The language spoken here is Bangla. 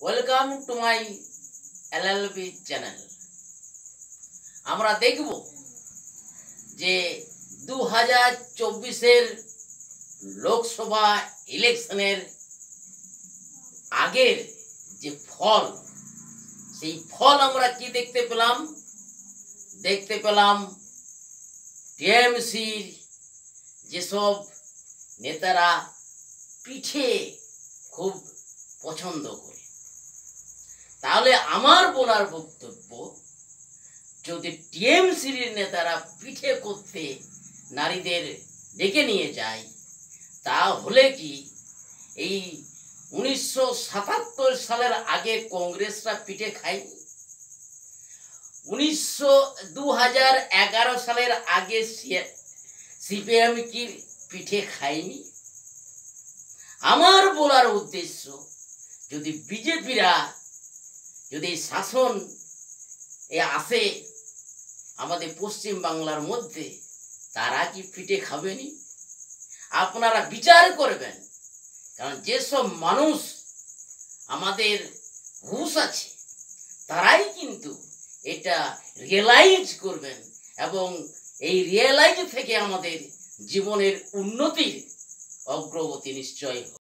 Welcome to my LLB channel. আমরা দেখব যে 2024-এর লোকসভা ইলেকশনের আগের যে ফল, সেই ফল আমরা কি দেখতে পেলাম টিএমসির যেসব নেতারা পিঠে খুব পছন্দ করে। তাহলে আমার বলার বক্তব্য, যদি টিএমসির নেতারা পিঠে করতে নারীদের ডেকে নিয়ে যায়, তাহলে কি এই 1977 সালের আগে কংগ্রেসরা পিঠে খায়নি? 2011 সালের আগে সিপিএম কি পিঠে খায়নি? আমার বলার উদ্দেশ্য, যদি বিজেপিরা যদি শাসন আসে আমাদের পশ্চিম বাংলার মধ্যে, তারা কি পিঠে খাবেনি? আপনারা বিচার করবেন। কারণ যেসব মানুষ আমাদের হুঁশ আছে, তারাই কিন্তু এটা রিয়েলাইজ করবেন, এবং এই রিয়েলাইজ থেকে আমাদের জীবনের উন্নতির অগ্রগতি নিশ্চয়